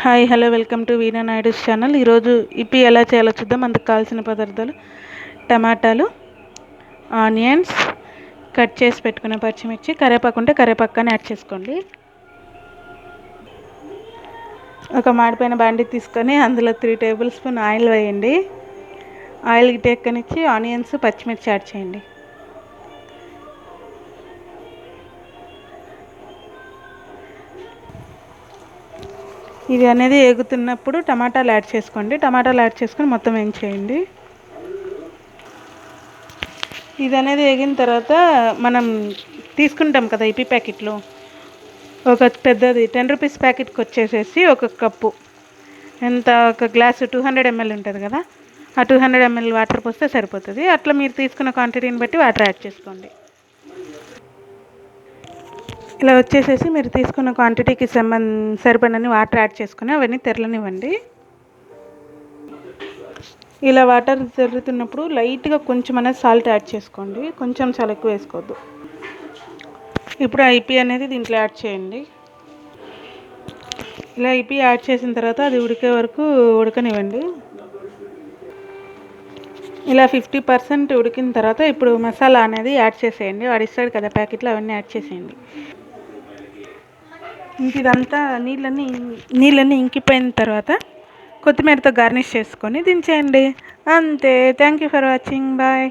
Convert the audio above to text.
Hi hello welcome to veena Naidu's channel. ఈరోజు ఇప్పి ఎలా చేయాలో చూద్దాం. అందుకు కావాల్సిన పదార్థాలు: టమాటాలు, ఆనియన్స్, కట్ చేసి పెట్టుకున్న పచ్చిమిర్చి, కరివేపాకు ఉంటే కరివేపాకుని యాడ్ చేసుకోండి. ఒక మాడిపోయిన బాండి తీసుకొని అందులో 3 టేబుల్ స్పూన్ ఆయిల్ వేయండి. ఆయిల్ టెక్కనిచ్చి ఆనియన్స్, పచ్చిమిర్చి యాడ్ చేయండి. ఇది అనేది ఎగుతున్నప్పుడు టమాటాలు యాడ్ చేసుకోండి. టమాటాలు యాడ్ చేసుకొని మొత్తం వేయించేయండి. ఇది అనేది వేగిన తర్వాత మనం తీసుకుంటాం కదా ఇపి ప్యాకెట్లో, ఒక పెద్దది 10 రూపీస్ ప్యాకెట్కి వచ్చేసేసి ఒక కప్పు, ఎంత ఒక గ్లాసు 200 ml ఉంటుంది కదా, ఆ 200 ml వాటర్ పోస్తే సరిపోతుంది. అట్లా మీరు తీసుకున్న క్వాంటిటీని బట్టి వాటర్ యాడ్ చేసుకోండి. ఇలా వచ్చేసేసి మీరు తీసుకున్న క్వాంటిటీకి సరిపడని వాటర్ యాడ్ చేసుకుని అవన్నీ తెరలనివ్వండి. ఇలా వాటర్ తెరుతున్నప్పుడు లైట్గా కొంచెం అనేది సాల్ట్ యాడ్ చేసుకోండి. కొంచెం చాలా ఎక్కువ వేసుకోవద్దు. ఇప్పుడు ఆ ఇపి అనేది దీంట్లో యాడ్ చేయండి. ఇలా ఇపి యాడ్ చేసిన తర్వాత అది ఉడికే వరకు ఉడకనివ్వండి. ఇలా 50% ఉడికిన తర్వాత ఇప్పుడు మసాలా అనేది యాడ్ చేసేయండి. వాడు ఇస్తాడు కదా ప్యాకెట్లో, అవన్నీ యాడ్ చేసేయండి. ఇంక ఇదంతా నీళ్ళన్నీ ఇంకిపోయిన తర్వాత కొత్తిమీరతో గార్నిష్ చేసుకొని దించేయండి. అంతే. Thank you for watching. Bye.